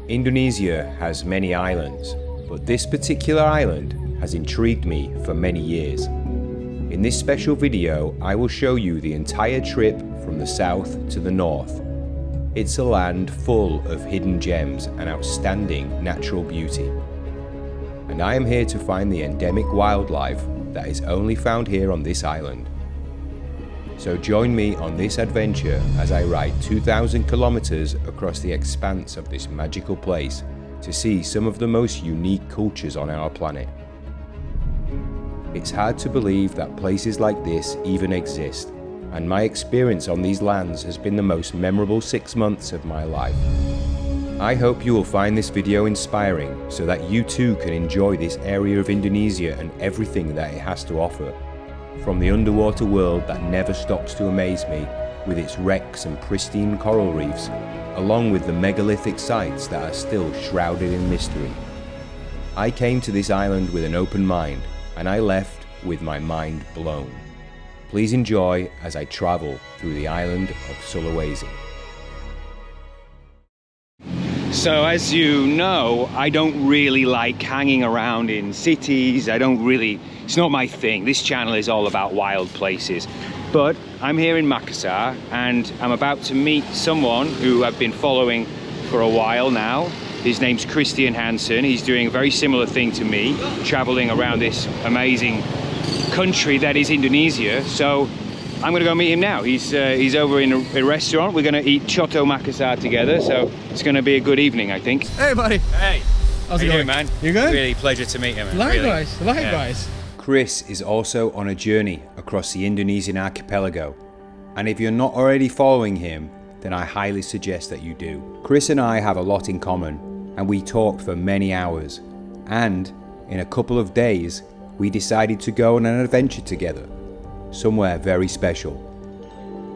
Indonesia has many islands, but this particular island has intrigued me for many years. In this special video, I will show you the entire trip from the south to the north. It's a land full of hidden gems and outstanding natural beauty. And I am here to find the endemic wildlife that is only found here on this island. So join me on this adventure as I ride 2,000 kilometers across the expanse of this magical place to see some of the most unique cultures on our planet. It's hard to believe that places like this even exist, and my experience on these lands has been the most memorable 6 months of my life. I hope you will find this video inspiring so that you too can enjoy this area of Indonesia and everything that it has to offer. From the underwater world that never stops to amaze me, with its wrecks and pristine coral reefs, along with the megalithic sites that are still shrouded in mystery. I came to this island with an open mind, and I left with my mind blown. Please enjoy as I travel through the island of Sulawesi. So as you know, I don't really like hanging around in cities. It's not my thing. This channel is all about wild places. But I'm here in Makassar and I'm about to meet someone who I've been following for a while now. His name's Christian Hansen. He's doing a very similar thing to me, traveling around this amazing country that is Indonesia. So I'm gonna go meet him now. He's over in a restaurant. We're gonna eat Choto Makassar together, so it's gonna be a good evening, I think. Hey, buddy. Hey. How's it going, man? You good? Really pleasure to meet him. Likewise, really. likewise. Yeah. Chris is also on a journey across the Indonesian archipelago, and if you're not already following him, then I highly suggest that you do. Chris and I have a lot in common, and we talked for many hours, and in a couple of days, we decided to go on an adventure together, somewhere very special.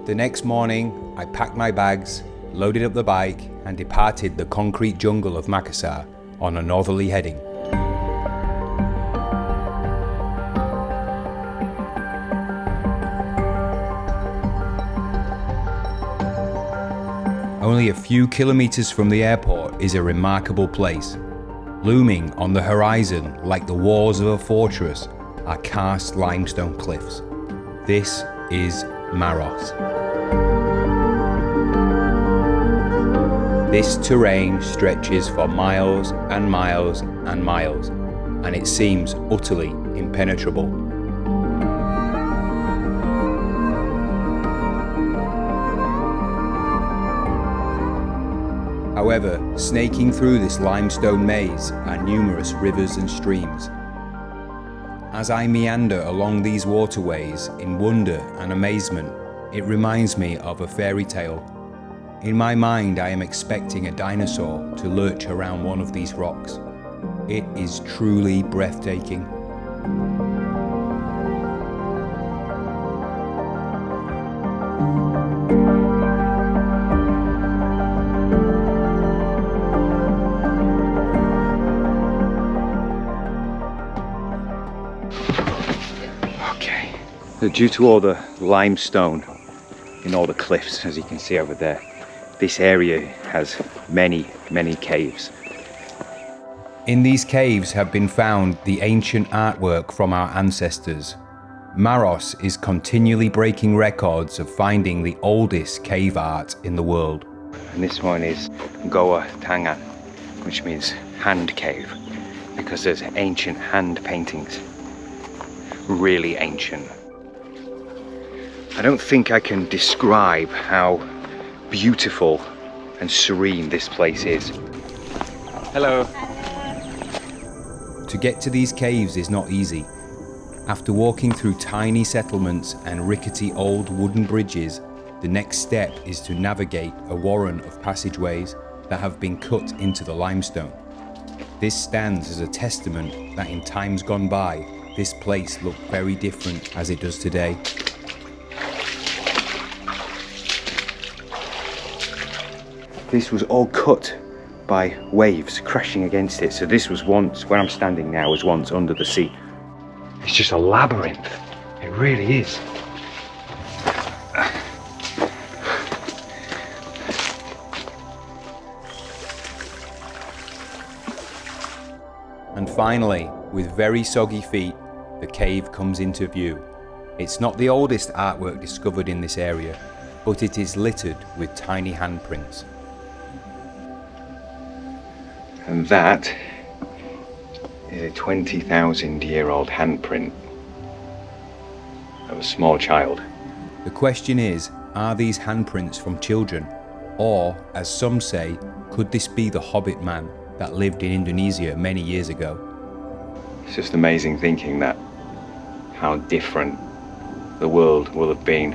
The next morning, I packed my bags, loaded up the bike, and departed the concrete jungle of Makassar on a northerly heading. Only a few kilometers from the airport is a remarkable place. Looming on the horizon like the walls of a fortress are karst limestone cliffs. This is Maros. This terrain stretches for miles and miles and miles, and it seems utterly impenetrable. However, snaking through this limestone maze are numerous rivers and streams. As I meander along these waterways in wonder and amazement, it reminds me of a fairy tale. In my mind, I am expecting a dinosaur to lurch around one of these rocks. It is truly breathtaking. Due to all the limestone in all the cliffs, as you can see over there, this area has many caves. In these caves have been found the ancient artwork from our ancestors. Maros is continually breaking records of finding the oldest cave art in the world. And this one is Goa Tangan, which means hand cave, because there's ancient hand paintings. Really ancient. I don't think I can describe how beautiful and serene this place is. Hello. To get to these caves is not easy. After walking through tiny settlements and rickety old wooden bridges, the next step is to navigate a warren of passageways that have been cut into the limestone. This stands as a testament that in times gone by, this place looked very different as it does today. This was all cut by waves crashing against it. So this was once, where I'm standing now, was once under the sea. It's just a labyrinth. It really is. Finally, with very soggy feet, the cave comes into view. It's not the oldest artwork discovered in this area, but it is littered with tiny handprints. And that is a 20,000-year-old handprint of a small child. The question is, are these handprints from children? Or, as some say, could this be the Hobbit man that lived in Indonesia many years ago? It's just amazing thinking that how different the world will have been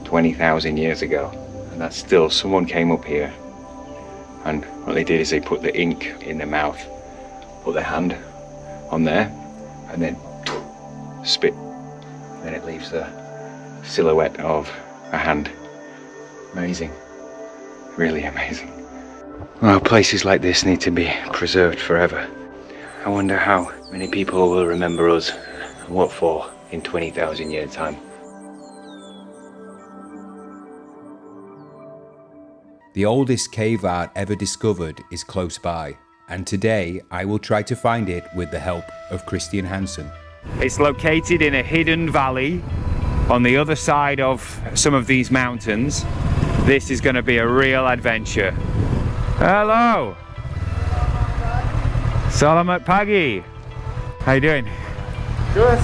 20,000 years ago. And that still someone came up here, and what they did is they put the ink in their mouth, put their hand on there, and then spit. And then it leaves the silhouette of a hand. Amazing. Really amazing. Well, places like this need to be preserved forever. I wonder how many people will remember us and what for in 20,000 years' time. The oldest cave art ever discovered is close by, and today I will try to find it with the help of Christian Hansen. It's located in a hidden valley on the other side of some of these mountains. This is going to be a real adventure. Hello! Selamat pagi! How you doing? Good.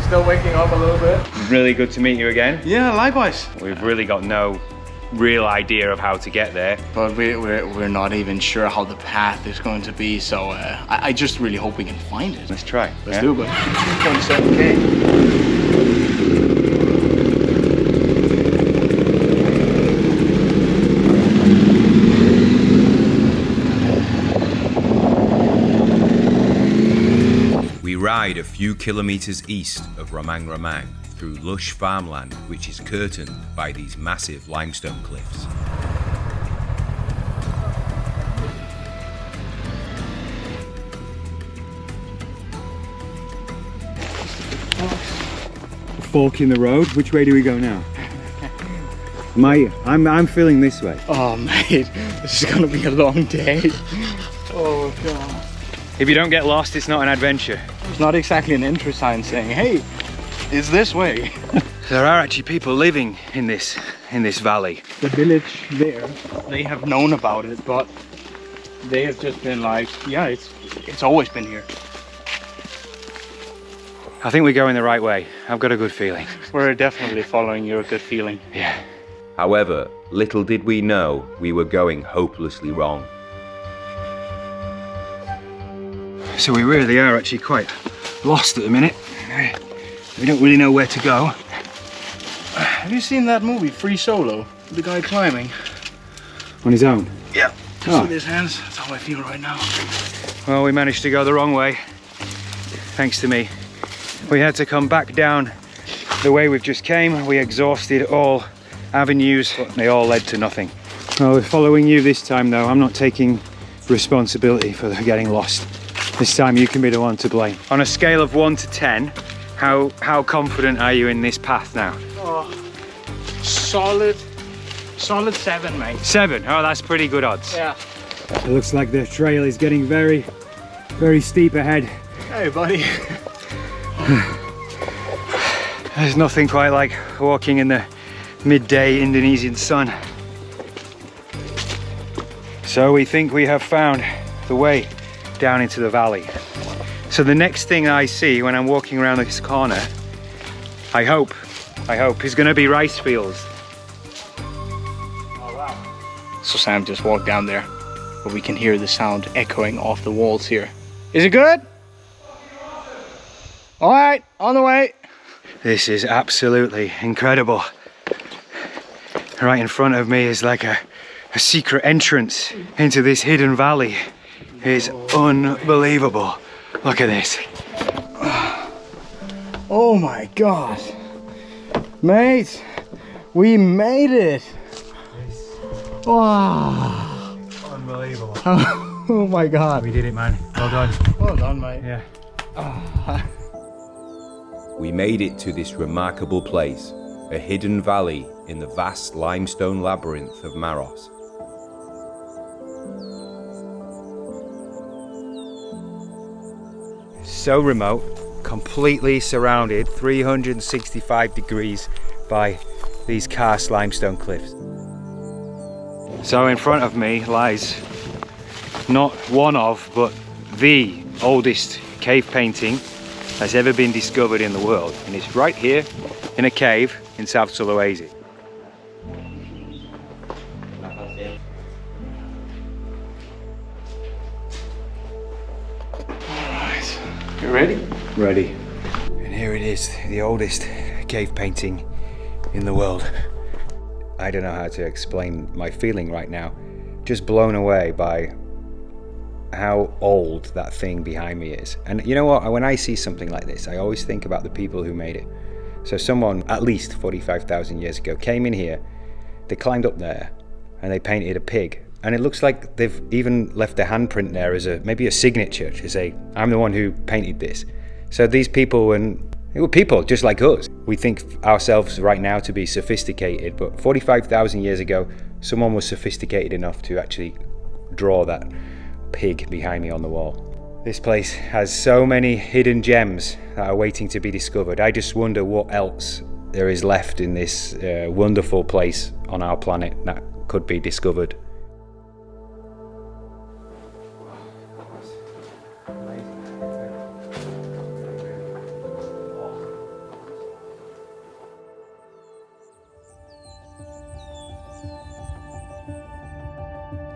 Still waking up a little bit. Really good to meet you again. Yeah, likewise. We've really got no real idea of how to get there. But we're not even sure how the path is going to be, so I just really hope we can find it. Let's try. Let's do it. 2.7K. We ride a few kilometers east of Rammang Rammang through lush farmland which is curtained by these massive limestone cliffs. Fork in the road. Which way do we go now? I'm feeling this way. Oh, mate, this is gonna be a long day. Oh, God. If you don't get lost, it's not an adventure. It's not exactly an intro sign saying, hey, it's this way. There are actually people living in this valley. The village there, they have known about it, but they have just been like, yeah, it's always been here. I think we're going the right way. I've got a good feeling. We're definitely following your good feeling. Yeah. However, little did we know we were going hopelessly wrong. So we really are actually quite lost at the minute. We don't really know where to go. Have you seen that movie, Free Solo? The guy climbing. On his own? Yeah. Just with his hands. That's how I feel right now. Well, we managed to go the wrong way. Thanks to me. We had to come back down the way we've just came. We exhausted all avenues, but they all led to nothing. Well, we're following you this time though. I'm not taking responsibility for getting lost. This time you can be the one to blame. On a scale of 1 to 10, how confident are you in this path now? Oh, solid 7, mate. 7? Oh, that's pretty good odds. Yeah. It looks like the trail is getting very, very steep ahead. Hey, buddy. There's nothing quite like walking in the midday Indonesian sun. So we think we have found the way down into the valley. So the next thing I see when I'm walking around this corner, I hope, is going to be rice fields. Oh, wow. So Sam just walked down there, but we can hear the sound echoing off the walls here. Is it good? All right, on the way. This is absolutely incredible. Right in front of me is like a secret entrance into this hidden valley. It's unbelievable. Look at this. Oh my God. Mate, we made it. Wow. Unbelievable. Oh my God. We did it, man. Well done. Well done, mate. Yeah. We made it to this remarkable place, a hidden valley in the vast limestone labyrinth of Maros. so remote, completely surrounded 365 degrees by these karst limestone cliffs. So in front of me lies not one of, but the oldest cave painting that's ever been discovered in the world, and it's right here in a cave in South Sulawesi. Alright, you ready? Ready. And here it is, the oldest cave painting in the world. I don't know how to explain my feeling right now. Just blown away by how old that thing behind me is. And you know what, when I see something like this, I always think about the people who made it. So someone at least 45,000 years ago came in here, they climbed up there and they painted a pig. And it looks like they've even left a handprint there as maybe a signature to say, I'm the one who painted this. So these people, they were people just like us. We think ourselves right now to be sophisticated, but 45,000 years ago, someone was sophisticated enough to actually draw that pig behind me on the wall. This place has so many hidden gems that are waiting to be discovered. I just wonder what else there is left in this wonderful place on our planet that could be discovered.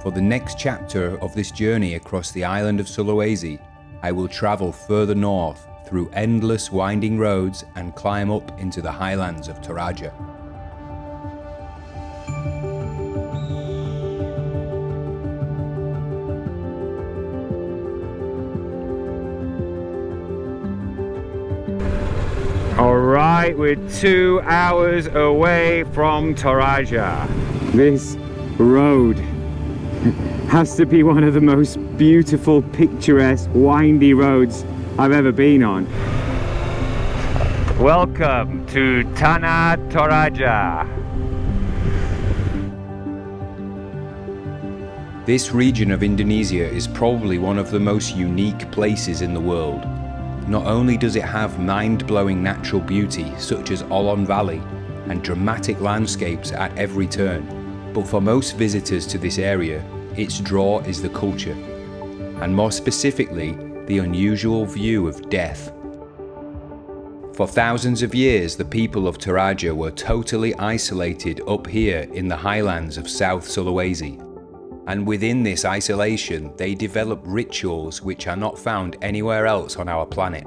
For the next chapter of this journey across the island of Sulawesi, I will travel further north through endless winding roads and climb up into the highlands of Toraja. Alright, we're 2 hours away from Toraja. This road has to be one of the most beautiful, picturesque, windy roads I've ever been on. Welcome to Tanah Toraja. This region of Indonesia is probably one of the most unique places in the world. Not only does it have mind-blowing natural beauty such as Olon Valley and dramatic landscapes at every turn, but for most visitors to this area, its draw is the culture, and more specifically, the unusual view of death. For thousands of years, the people of Toraja were totally isolated up here in the highlands of South Sulawesi. And within this isolation, they developed rituals which are not found anywhere else on our planet.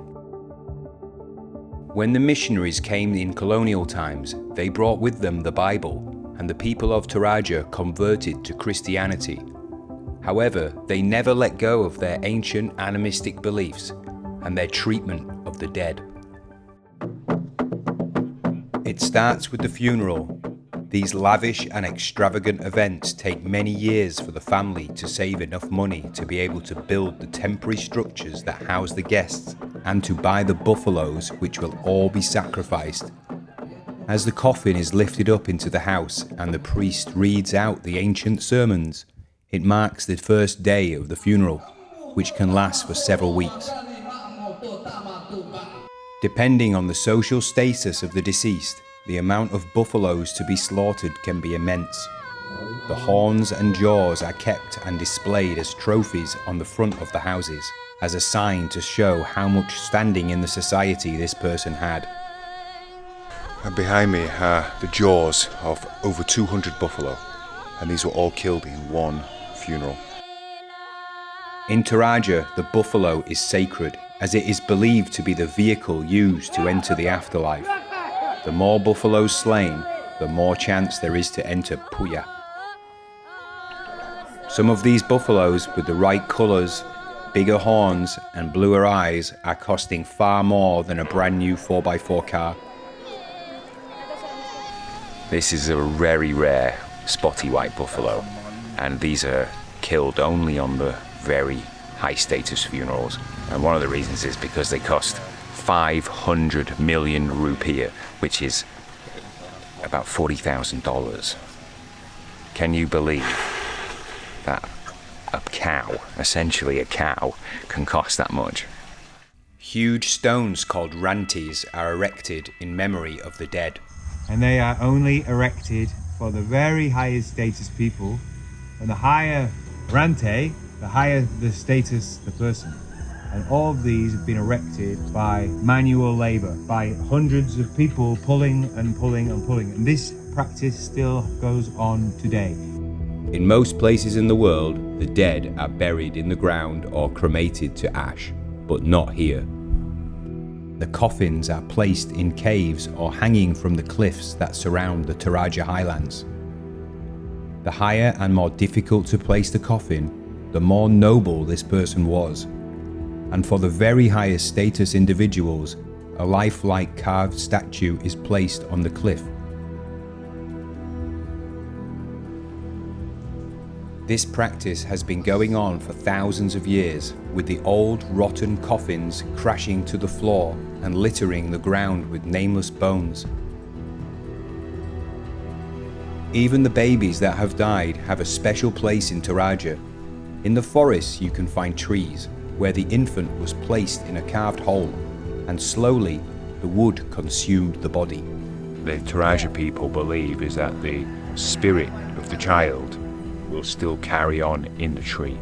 When the missionaries came in colonial times, they brought with them the Bible, and the people of Toraja converted to Christianity. However, they never let go of their ancient animistic beliefs and their treatment of the dead. It starts with the funeral. These lavish and extravagant events take many years for the family to save enough money to be able to build the temporary structures that house the guests and to buy the buffaloes which will all be sacrificed. As the coffin is lifted up into the house and the priest reads out the ancient sermons, it marks the first day of the funeral, which can last for several weeks. Depending on the social status of the deceased, the amount of buffaloes to be slaughtered can be immense. The horns and jaws are kept and displayed as trophies on the front of the houses, as a sign to show how much standing in the society this person had. And behind me are the jaws of over 200 buffalo, and these were all killed in one funeral. In Toraja, the buffalo is sacred, as it is believed to be the vehicle used to enter the afterlife. The more buffaloes slain, the more chance there is to enter Puya. Some of these buffaloes with the right colours, bigger horns and bluer eyes are costing far more than a brand new 4x4 car. This is a very rare spotty white buffalo, and these are killed only on the very high status funerals. And one of the reasons is because they cost 500 million rupiah, which is about $40,000. Can you believe that a cow, essentially a cow, can cost that much? Huge stones called rantes are erected in memory of the dead. And they are only erected for the very highest status people. And the higher rante, the higher the status the person. And all of these have been erected by manual labor, by hundreds of people pulling and pulling and pulling. And this practice still goes on today. In most places in the world, the dead are buried in the ground or cremated to ash, but not here. The coffins are placed in caves or hanging from the cliffs that surround the Toraja highlands. The higher and more difficult to place the coffin, the more noble this person was. And for the very highest status individuals, a lifelike carved statue is placed on the cliff. This practice has been going on for thousands of years, with the old rotten coffins crashing to the floor and littering the ground with nameless bones. Even the babies that have died have a special place in Toraja. In the forests you can find trees where the infant was placed in a carved hole, and slowly the wood consumed the body. The Toraja people believe is that the spirit of the child will still carry on in the tree.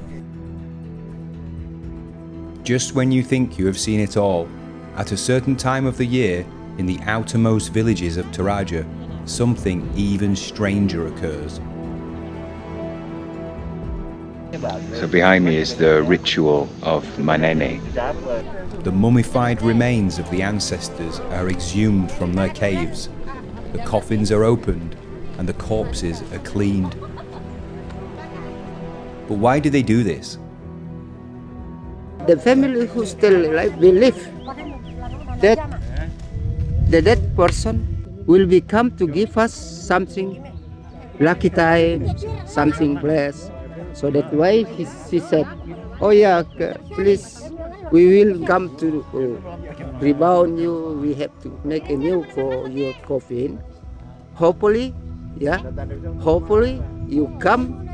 Just when you think you have seen it all, at a certain time of the year, in the outermost villages of Toraja, something even stranger occurs. So behind me is the ritual of Ma-nene. The mummified remains of the ancestors are exhumed from their caves, the coffins are opened, and the corpses are cleaned. But why do they do this? The family who still alive believe that the dead person will become to give us something lucky time, something blessed. So that why she said, oh yeah, please, we will come to rebound you. We have to make a new for your coffin. Hopefully, hopefully you come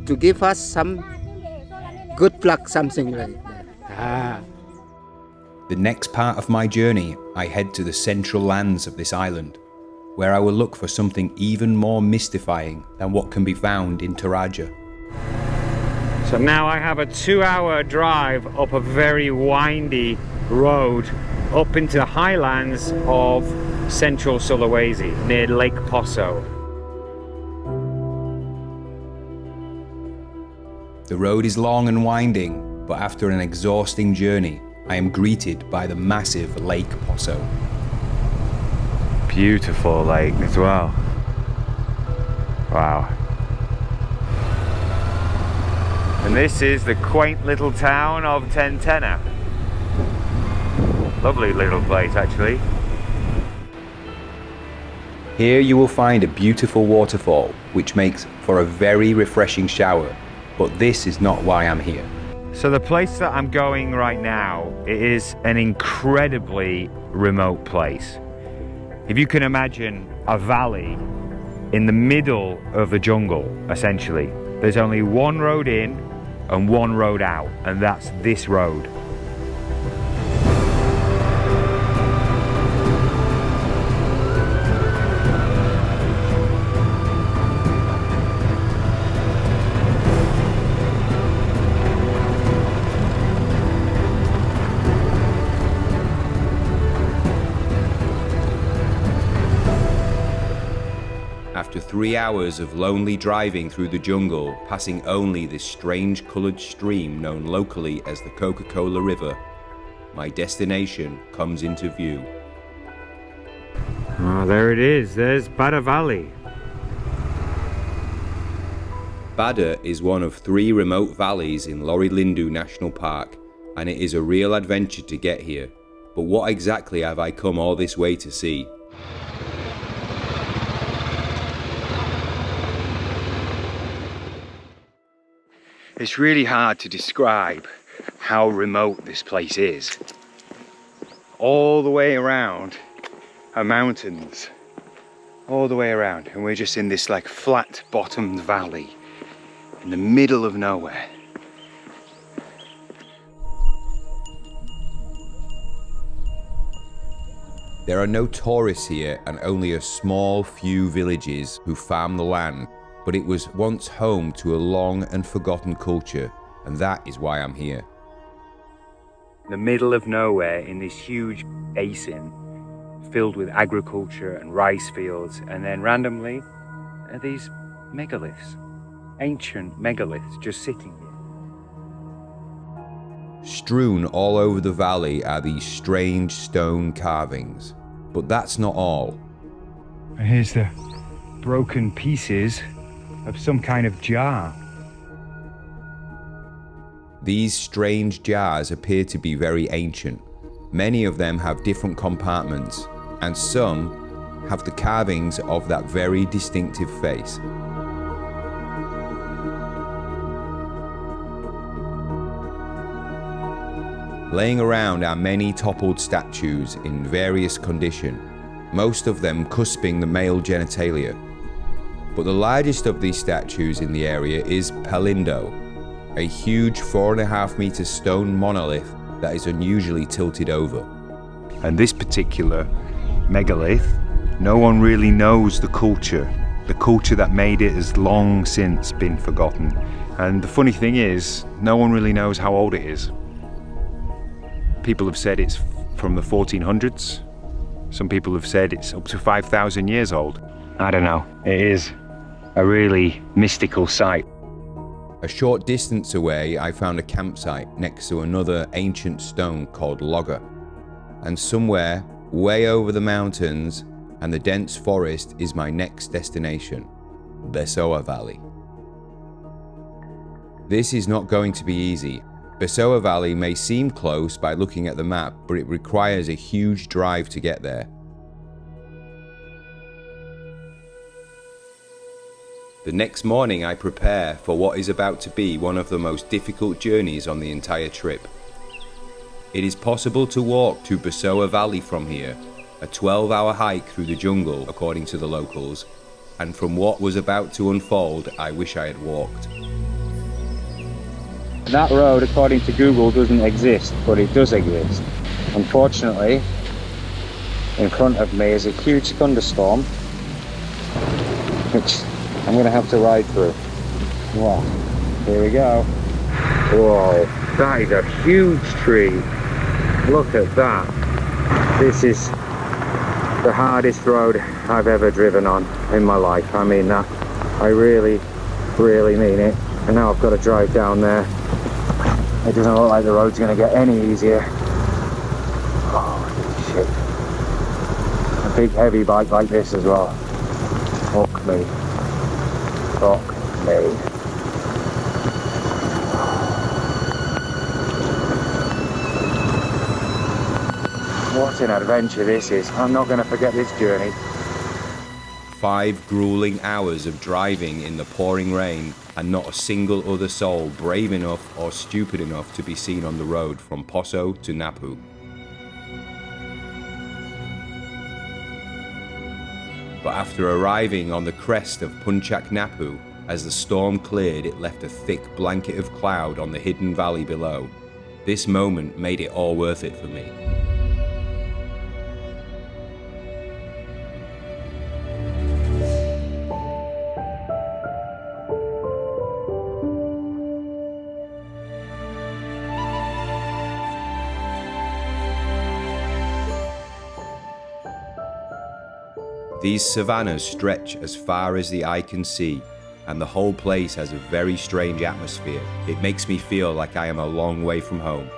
to give us some good luck, something like that. The next part of my journey, I head to the central lands of this island, where I will look for something even more mystifying than what can be found in Toraja. So now I have a 2-hour drive up a very windy road up into the highlands of central Sulawesi near Lake Poso. The road is long and winding, but after an exhausting journey, I am greeted by the massive Lake Poso. Beautiful lake as well. Wow. And this is the quaint little town of Tentena. Lovely little place actually. Here you will find a beautiful waterfall, which makes for a very refreshing shower, but this is not why I'm here. So the place that I'm going right now, it is an incredibly remote place. If you can imagine a valley in the middle of the jungle, essentially. There's only one road in and one road out, and that's this road. After 3 hours of lonely driving through the jungle, passing only this strange coloured stream known locally as the Coca-Cola River, my destination comes into view. Oh, there it is. There's Bada Valley. Bada is one of 3 remote valleys in Lorilindu National Park, and it is a real adventure to get here. But what exactly have I come all this way to see? It's really hard to describe how remote this place is. All the way around are mountains, all the way around, and we're just in this like flat bottomed valley in the middle of nowhere. There are no tourists here and only a small few villages who farm the land, but it was once home to a long and forgotten culture, and that is why I'm here. The middle of nowhere in this huge basin filled with agriculture and rice fields, and then randomly are these megaliths, ancient megaliths just sitting here. Strewn all over the valley are these strange stone carvings, but that's not all. And here's the broken pieces of some kind of jar. These strange jars appear to be very ancient. Many of them have different compartments, and some have the carvings of that very distinctive face. Laying around are many toppled statues in various condition, most of them cusping the male genitalia. But the largest of these statues in the area is Palindo, a huge 4.5 meter stone monolith that is unusually tilted over. And this particular megalith, no one really knows the culture that made it has long since been forgotten. And the funny thing is, no one really knows how old it is. People have said it's from the 1400s. Some people have said it's up to 5,000 years old. I don't know. It is a really mystical sight. A short distance away, I found a campsite next to another ancient stone called Logger. And somewhere, way over the mountains and the dense forest is my next destination, Besoa Valley. This is not going to be easy. Besoa Valley may seem close by looking at the map, but it requires a huge drive to get there. The next morning I prepare for what is about to be one of the most difficult journeys on the entire trip. It is possible to walk to Besoa Valley from here, a 12-hour hike through the jungle according to the locals, and from what was about to unfold, I wish I had walked. That road, according to Google, doesn't exist, but it does exist. Unfortunately, in front of me is a huge thunderstorm, which I'm going to have to ride through. Wow, here we go. Whoa, that is a huge tree. Look at that. This is the hardest road I've ever driven on in my life. I mean that. I really, really mean it. And now I've got to drive down there. It doesn't look like the road's going to get any easier. Oh, shit. A big heavy bike like this as well. Fuck me. Fuck me. What an adventure this is. I'm not going to forget this journey. 5 grueling hours of driving in the pouring rain and not a single other soul brave enough or stupid enough to be seen on the road from Poso to Napu. But after arriving on the crest of Puncak Napu, as the storm cleared, it left a thick blanket of cloud on the hidden valley below. This moment made it all worth it for me. These savannas stretch as far as the eye can see, and the whole place has a very strange atmosphere. It makes me feel like I am a long way from home.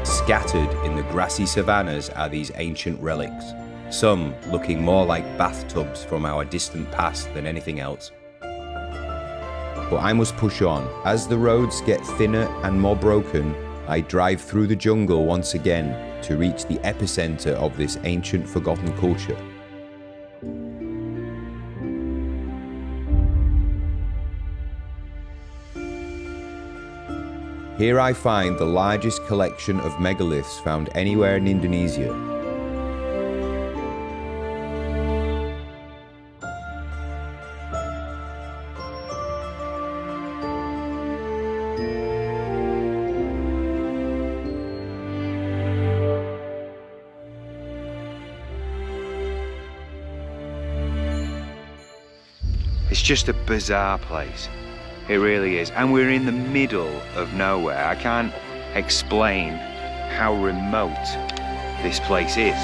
Scattered in the grassy savannas are these ancient relics, some looking more like bathtubs from our distant past than anything else. But I must push on. As the roads get thinner and more broken, I drive through the jungle once again to reach the epicenter of this ancient forgotten culture. Here I find the largest collection of megaliths found anywhere in Indonesia. It's just a bizarre place. It really is. And we're in the middle of nowhere. I can't explain how remote this place is.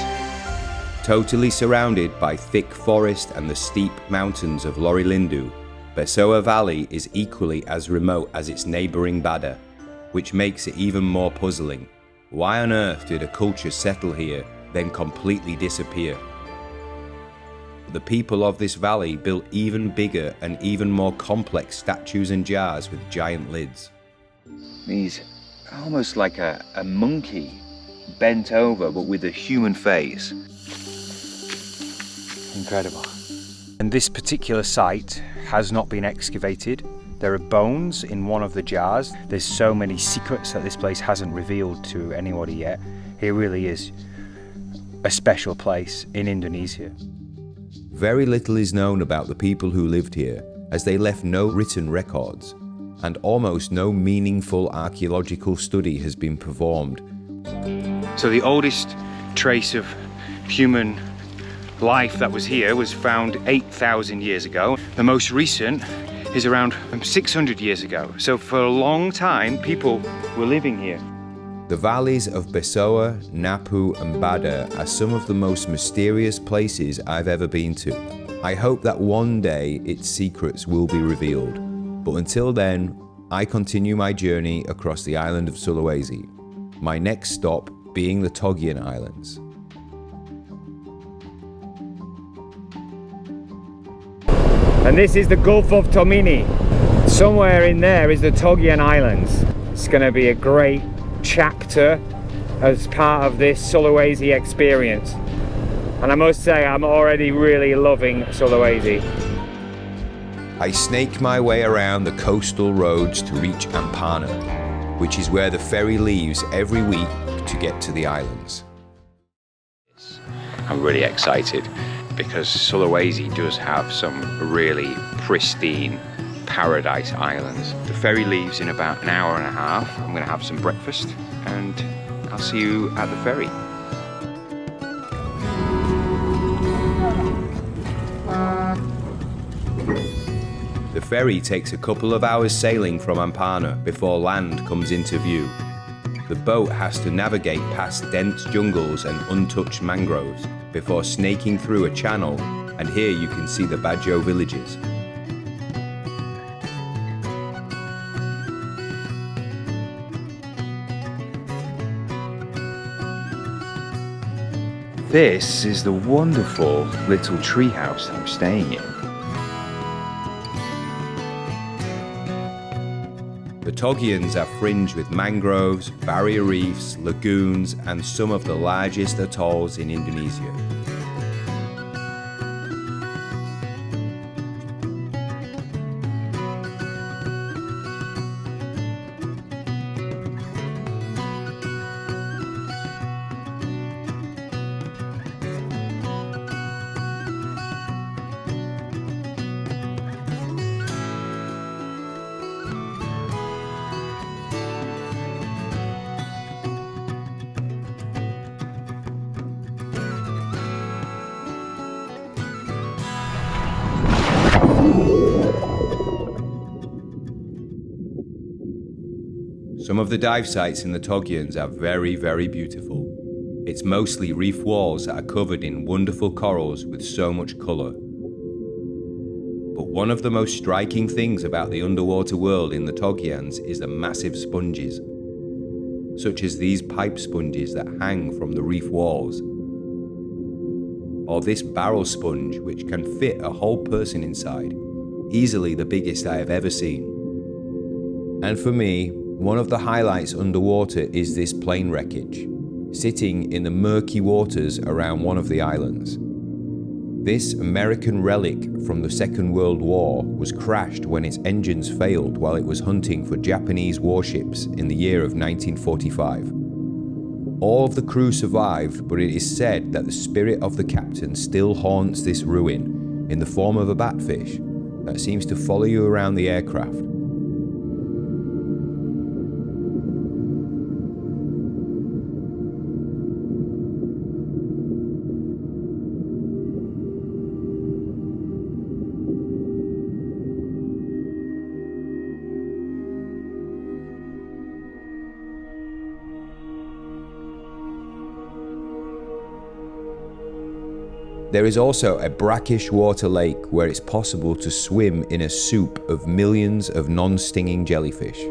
Totally surrounded by thick forest and the steep mountains of Lorilindu, Besoa Valley is equally as remote as its neighbouring Bada, which makes it even more puzzling. Why on earth did a culture settle here, then completely disappear? The people of this valley built even bigger and even more complex statues and jars with giant lids. These, almost like a monkey bent over but with a human face. Incredible. And this particular site has not been excavated. There are bones in one of the jars. There's so many secrets that this place hasn't revealed to anybody yet. It really is a special place in Indonesia. Very little is known about the people who lived here, as they left no written records, and almost no meaningful archaeological study has been performed. So the oldest trace of human life that was here was found 8,000 years ago. The most recent is around 600 years ago. So for a long time, people were living here. The valleys of Besoa, Napu and Bada are some of the most mysterious places I've ever been to. I hope that one day its secrets will be revealed. But until then, I continue my journey across the island of Sulawesi, my next stop being the Togean Islands. And this is the Gulf of Tomini. Somewhere in there is the Togean Islands. It's going to be a great chapter as part of this Sulawesi experience. And I must say, I'm already really loving Sulawesi. I snake my way around the coastal roads to reach Ampana, which is where the ferry leaves every week to get to the islands. I'm really excited because Sulawesi does have some really pristine paradise islands. The ferry leaves in about an hour and a half. I'm going to have some breakfast and I'll see you at the ferry. The ferry takes a couple of hours sailing from Ampana before land comes into view. The boat has to navigate past dense jungles and untouched mangroves before snaking through a channel, and here you can see the Bajo villages. This is the wonderful little treehouse that I'm staying in. The Togeans are fringed with mangroves, barrier reefs, lagoons, and some of the largest atolls in Indonesia. Some of the dive sites in the Togeans are very, very beautiful. It's mostly reef walls that are covered in wonderful corals with so much colour. But one of the most striking things about the underwater world in the Togeans is the massive sponges, such as these pipe sponges that hang from the reef walls, or this barrel sponge which can fit a whole person inside, easily the biggest I have ever seen. And for me, one of the highlights underwater is this plane wreckage, sitting in the murky waters around one of the islands. This American relic from the Second World War was crashed when its engines failed while it was hunting for Japanese warships in the year of 1945. All of the crew survived, but it is said that the spirit of the captain still haunts this ruin in the form of a batfish that seems to follow you around the aircraft. There is also a brackish water lake where it's possible to swim in a soup of millions of non-stinging jellyfish.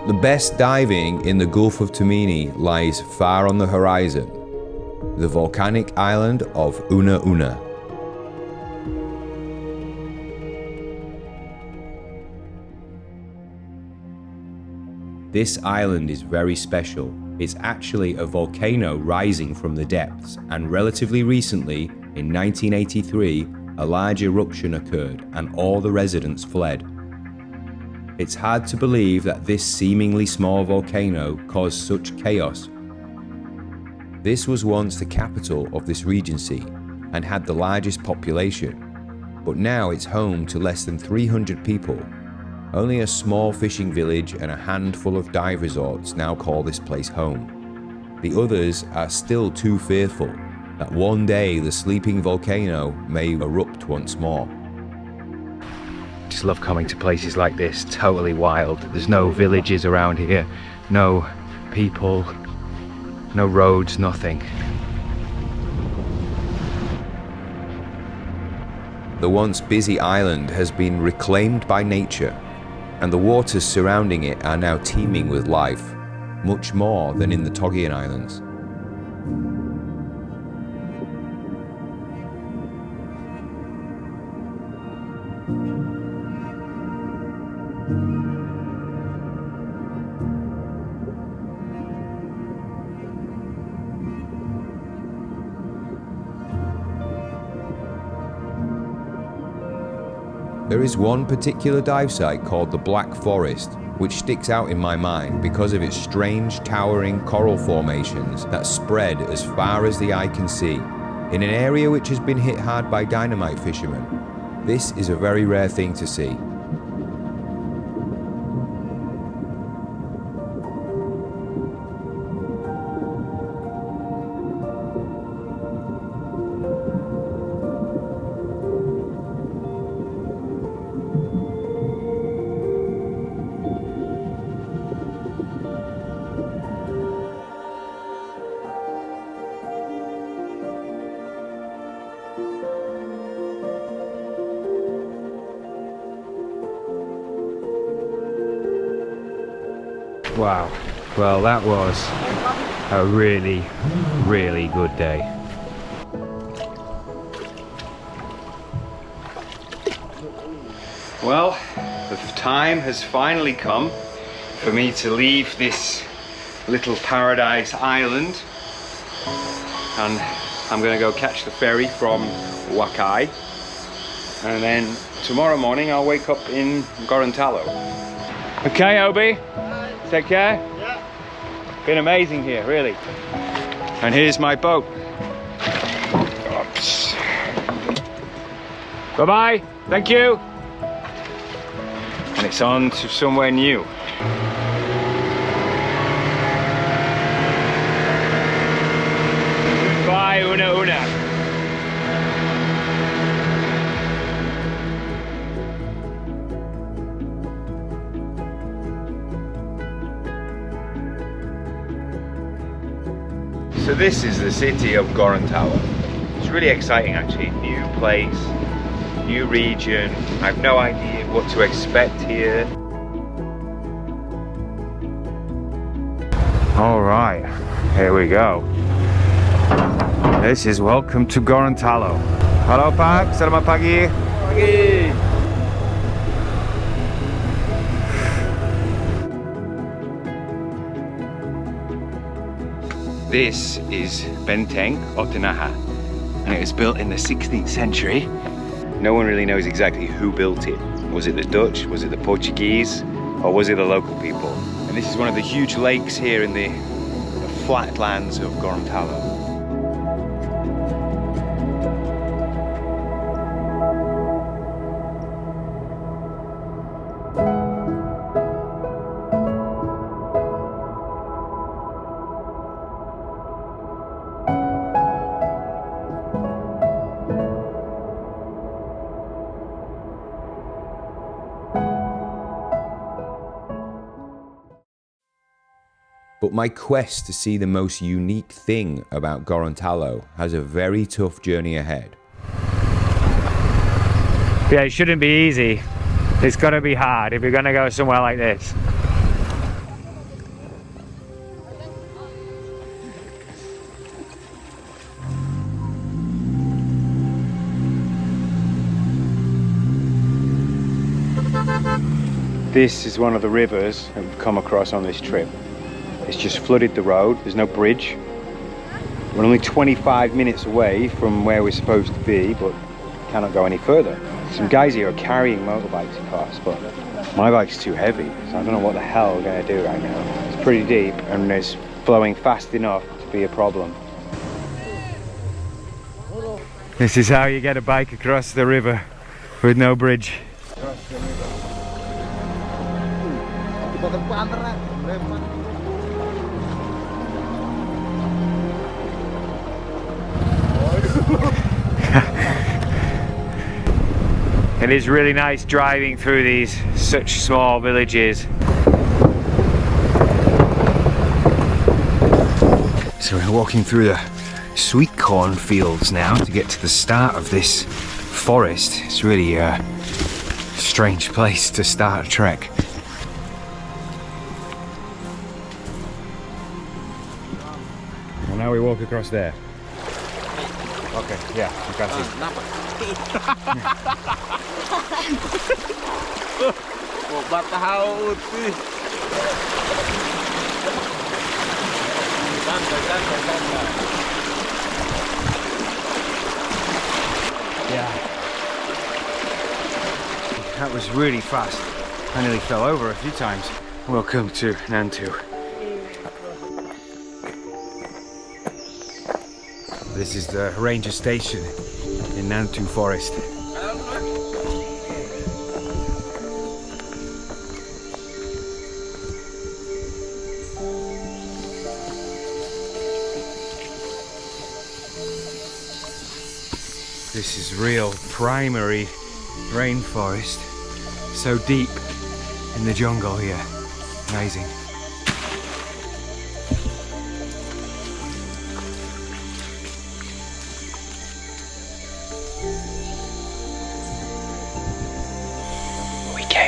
The best diving in the Gulf of Tonga lies far on the horizon, the volcanic island of Una Una. This island is very special. It's actually a volcano rising from the depths, and relatively recently, in 1983, a large eruption occurred and all the residents fled. It's hard to believe that this seemingly small volcano caused such chaos. This was once the capital of this regency and had the largest population, but now it's home to less than 300 people. Only a small fishing village and a handful of dive resorts now call this place home. The others are still too fearful that one day the sleeping volcano may erupt once more. Just love coming to places like this, totally wild. There's no villages around here, no people, no roads, nothing. The once busy island has been reclaimed by nature, and the waters surrounding it are now teeming with life, much more than in the Togean Islands. There is one particular dive site called the Black Forest, which sticks out in my mind because of its strange towering coral formations that spread as far as the eye can see. In an area which has been hit hard by dynamite fishermen, this is a very rare thing to see. Wow, well that was a really, really good day. Well, the time has finally come for me to leave this little paradise island, and I'm going to go catch the ferry from Wakai, and then tomorrow morning I'll wake up in Gorontalo. Okay, Obi? Take care? Yeah. Been amazing here, really. And here's my boat. Oops. Bye-bye. Thank you. And it's on to somewhere new. Bye, Una Una. So this is the city of Gorontalo, It's really exciting actually. New place, new region. I have no idea what to expect here. All right, here we go. This is welcome to Gorontalo. Halo Pak, selamat pagi. Pagi. This is Benteng Ottenaha, and it was built in the 16th century. No one really knows exactly who built it. Was it the Dutch, was it the Portuguese, or was it the local people? And this is one of the huge lakes here in the flatlands of Gorontalo. But my quest to see the most unique thing about Gorontalo has a very tough journey ahead. Yeah, it shouldn't be easy. It's got to be hard if you're going to go somewhere like this. This is one of the rivers that we've come across on this trip. It's just flooded the road, there's no bridge. We're only 25 minutes away from where we're supposed to be, but cannot go any further. Some guys here are carrying motorbikes across, but my bike's too heavy, so I don't know what the hell we're going to do right now. It's pretty deep and it's flowing fast enough to be a problem. This is how you get a bike across the river with no bridge. It is really nice driving through these such small villages. So we're walking through the sweet corn fields now to get to the start of this forest. It's really a strange place to start a trek. Well, now we walk across there. Okay, yeah, you can see. Yeah. That was really fast. I nearly fell over a few times. Welcome to Nantu. This is the ranger station in Nantu Forest. This is real primary rainforest, so deep in the jungle here. Amazing.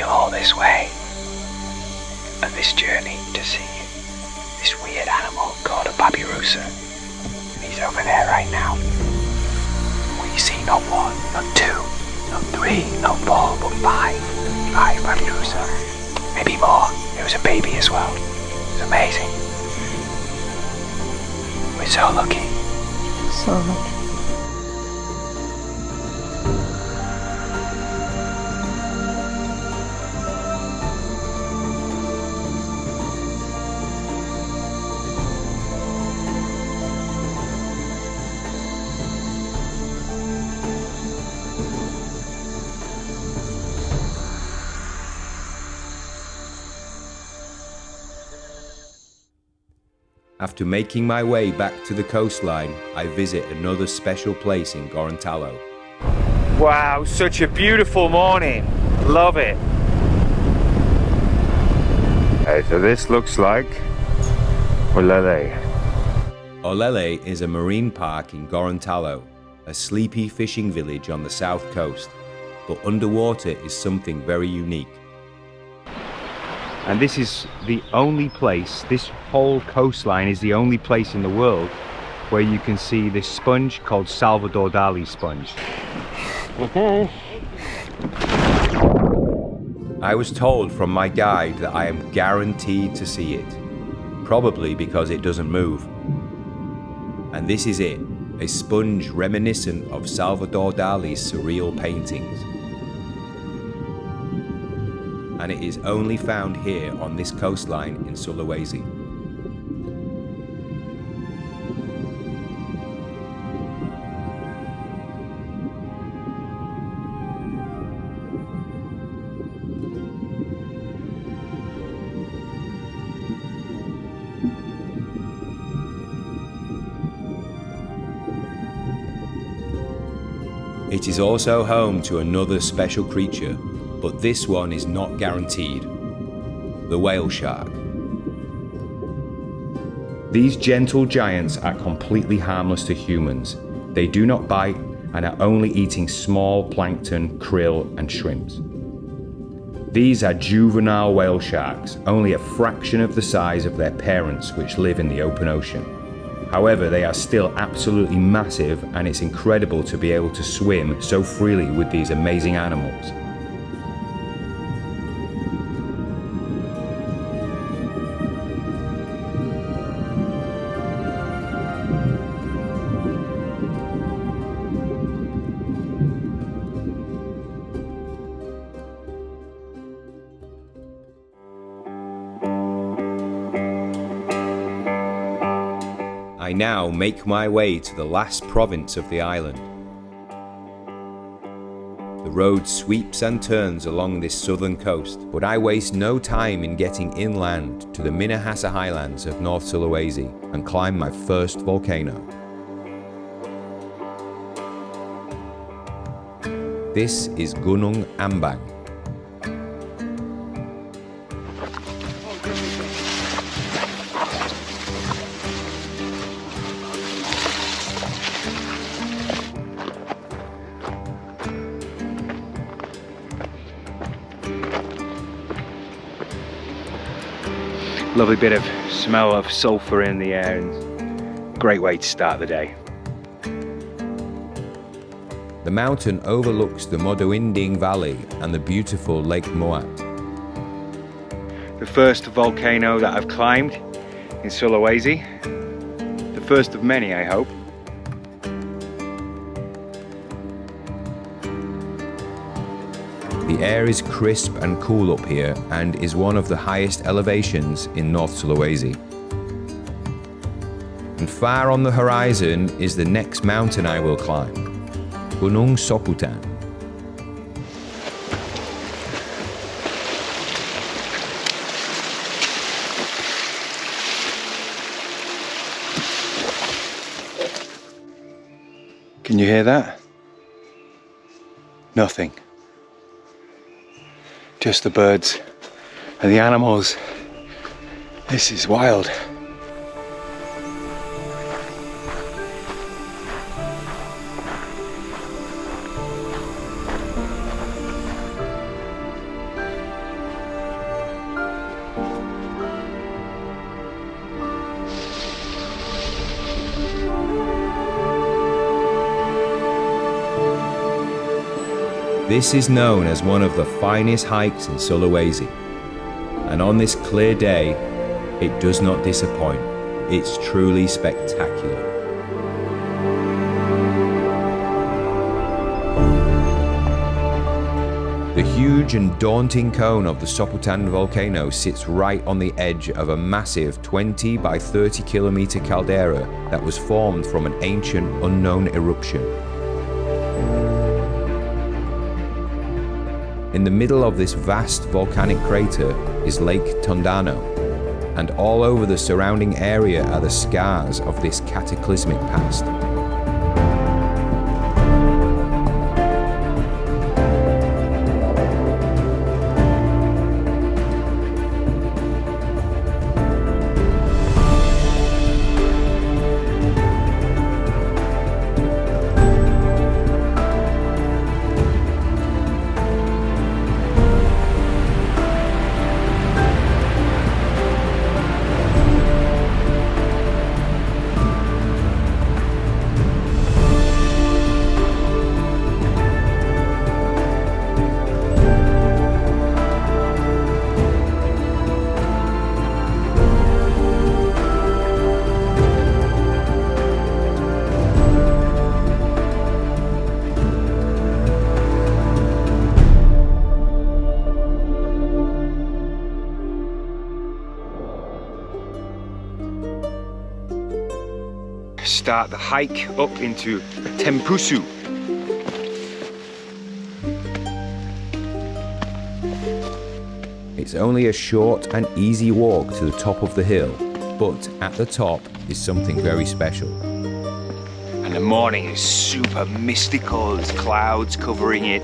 All this way on this journey to see this weird animal called a babirusa. He's over there right now. We see not one, not two, not three, not four, but five babirusa. Maybe more. There was a baby as well. It's amazing. We're so lucky. So lucky. After making my way back to the coastline, I visit another special place in Gorontalo. Wow, such a beautiful morning. Love it. Okay, so this looks like Olele. Olele is a marine park in Gorontalo, a sleepy fishing village on the south coast, but underwater is something very unique. And this is the only place, this whole coastline is the only place in the world where you can see this sponge called Salvador Dali sponge. I was told from my guide that I am guaranteed to see it, probably because it doesn't move. And this is it, a sponge reminiscent of Salvador Dali's surreal paintings. And it is only found here on this coastline in Sulawesi. It is also home to another special creature, but this one is not guaranteed: the whale shark. These gentle giants are completely harmless to humans. They do not bite and are only eating small plankton, krill and shrimps. These are juvenile whale sharks, only a fraction of the size of their parents, which live in the open ocean. However, they are still absolutely massive, and it's incredible to be able to swim so freely with these amazing animals. I now make my way to the last province of the island. The road sweeps and turns along this southern coast, but I waste no time in getting inland to the Minahasa highlands of North Sulawesi and climb my first volcano. This is Gunung Ambang. Lovely bit of smell of sulphur in the air, and great way to start the day. The mountain overlooks the Modoinding Valley and the beautiful Lake Moat. The first volcano that I've climbed in Sulawesi. The first of many, I hope. The air is crisp and cool up here and is one of the highest elevations in North Sulawesi. And far on the horizon is the next mountain I will climb, Gunung Soputan. Can you hear that? Nothing. Just the birds and the animals. This is wild. This is known as one of the finest hikes in Sulawesi, and on this clear day, it does not disappoint. It's truly spectacular. The huge and daunting cone of the Soputan volcano sits right on the edge of a massive 20 by 30 kilometer caldera that was formed from an ancient unknown eruption. In the middle of this vast volcanic crater is Lake Tondano, and all over the surrounding area are the scars of this cataclysmic past. start the hike up into Tempusu. It's only a short and easy walk to the top of the hill, but at the top is something very special. And the morning is super mystical, there's clouds covering it.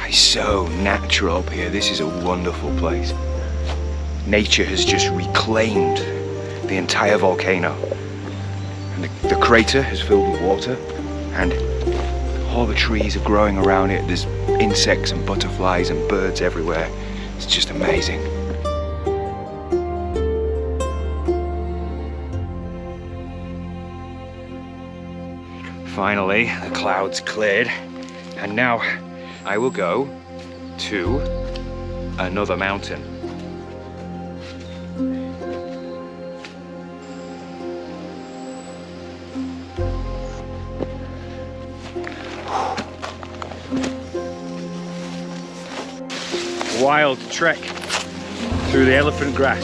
It's so natural up here, this is a wonderful place. Nature has just reclaimed the entire volcano. And the crater is filled with water, and all the trees are growing around it. There's insects and butterflies and birds everywhere. It's just amazing. Finally, the clouds cleared, and now I will go to another mountain. Wild trek through the elephant grass.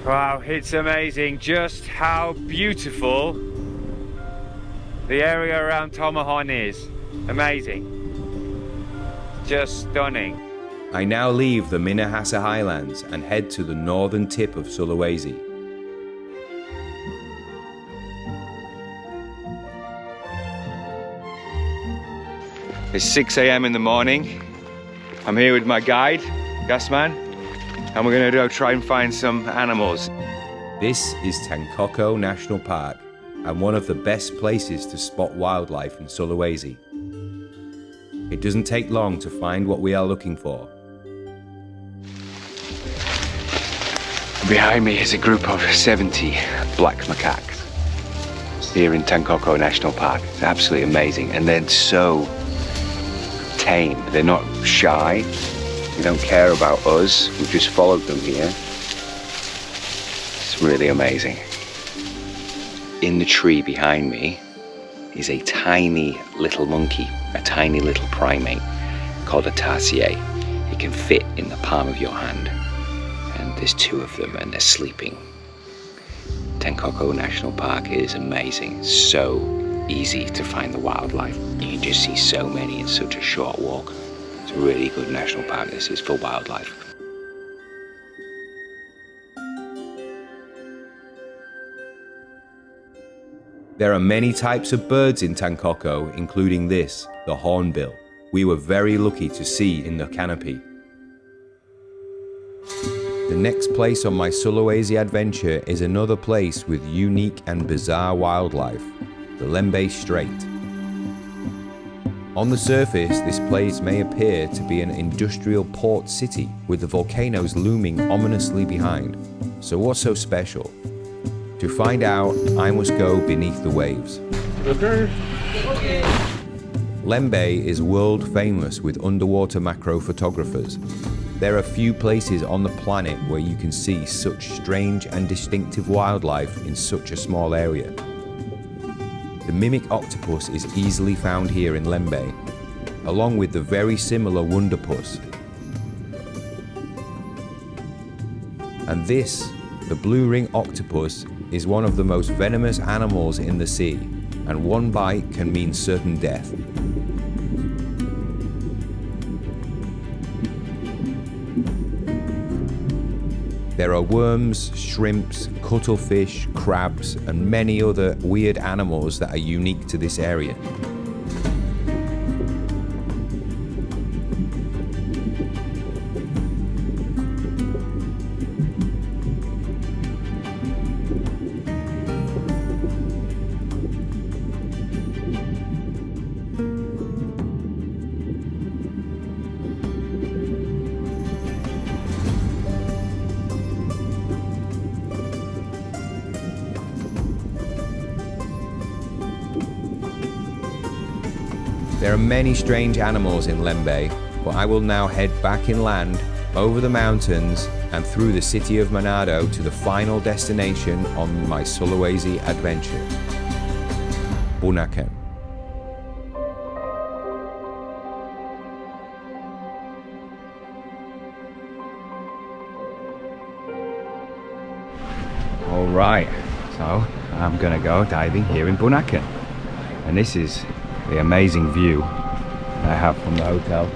Wow, it's amazing just how beautiful the area around Tomohon is. Amazing. Just stunning. I now leave the Minahasa highlands and head to the northern tip of Sulawesi. It's 6 a.m. in the morning. I'm here with my guide, Gasman, and we're gonna go try and find some animals. This is Tentokko National Park and one of the best places to spot wildlife in Sulawesi. It doesn't take long to find what we are looking for. Behind me is a group of 70 black macaques here in Tentokko National Park. It's absolutely amazing, and they're so tame. They're not shy. They don't care about us. We've just followed them here. It's really amazing. In the tree behind me is a tiny little monkey, a tiny little primate called a tarsier. It can fit in the palm of your hand. And there's two of them and they're sleeping. Tentokko National Park is amazing. It's so easy to find the wildlife. You can just see so many in such a short walk. It's a really good national park. This is for wildlife. There are many types of birds in Tentokko, including this, the hornbill. We were very lucky to see in the canopy. The next place on my Sulawesi adventure is another place with unique and bizarre wildlife, the Lembe Strait. On the surface, this place may appear to be an industrial port city with the volcanoes looming ominously behind. So what's so special? To find out, I must go beneath the waves. Lembe is world famous with underwater macro photographers. There are few places on the planet where you can see such strange and distinctive wildlife in such a small area. The mimic octopus is easily found here in Lembe, along with the very similar wonderpuss. And this, the blue ring octopus, is one of the most venomous animals in the sea, and one bite can mean certain death. There are worms, shrimps, cuttlefish, crabs, and many other weird animals that are unique to this area. There are many strange animals in Lembe, but I will now head back inland, over the mountains, and through the city of Manado to the final destination on my Sulawesi adventure, Bunaken. Alright, so I'm gonna go diving here in Bunaken. And this is the amazing view I have from the hotel.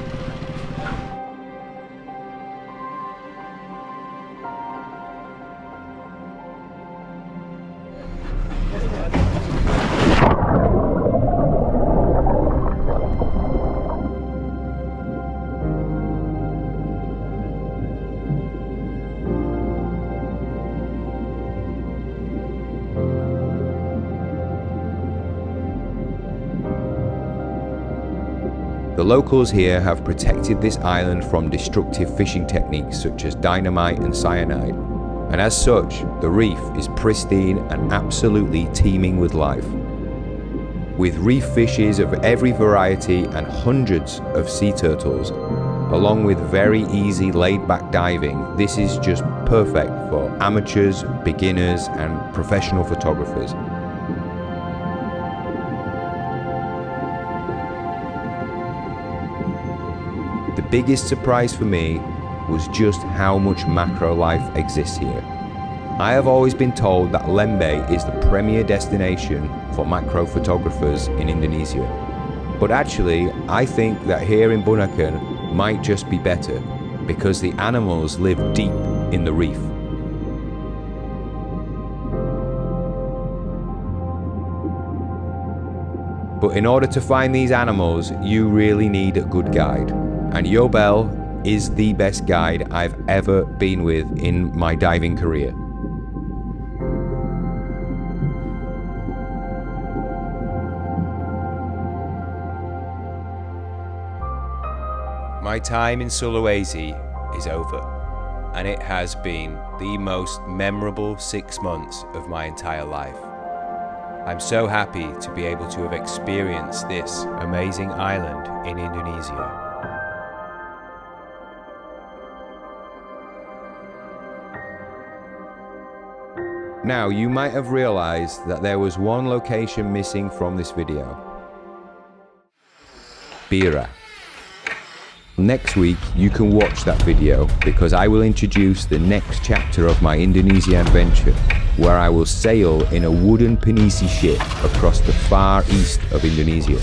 The locals here have protected this island from destructive fishing techniques such as dynamite and cyanide, and as such, the reef is pristine and absolutely teeming with life. With reef fishes of every variety and hundreds of sea turtles, along with very easy laid-back diving, this is just perfect for amateurs, beginners, and professional photographers. The biggest surprise for me was just how much macro life exists here. I have always been told that Lembe is the premier destination for macro photographers in Indonesia. But actually, I think that here in Bunaken might just be better, because the animals live deep in the reef. But in order to find these animals, you really need a good guide. And Yobel is the best guide I've ever been with in my diving career. My time in Sulawesi is over, and it has been the most memorable 6 months of my entire life. I'm so happy to be able to have experienced this amazing island in Indonesia. Now, you might have realized that there was one location missing from this video. Bira. Next week, you can watch that video because I will introduce the next chapter of my Indonesian adventure, where I will sail in a wooden pinisi ship across the far east of Indonesia.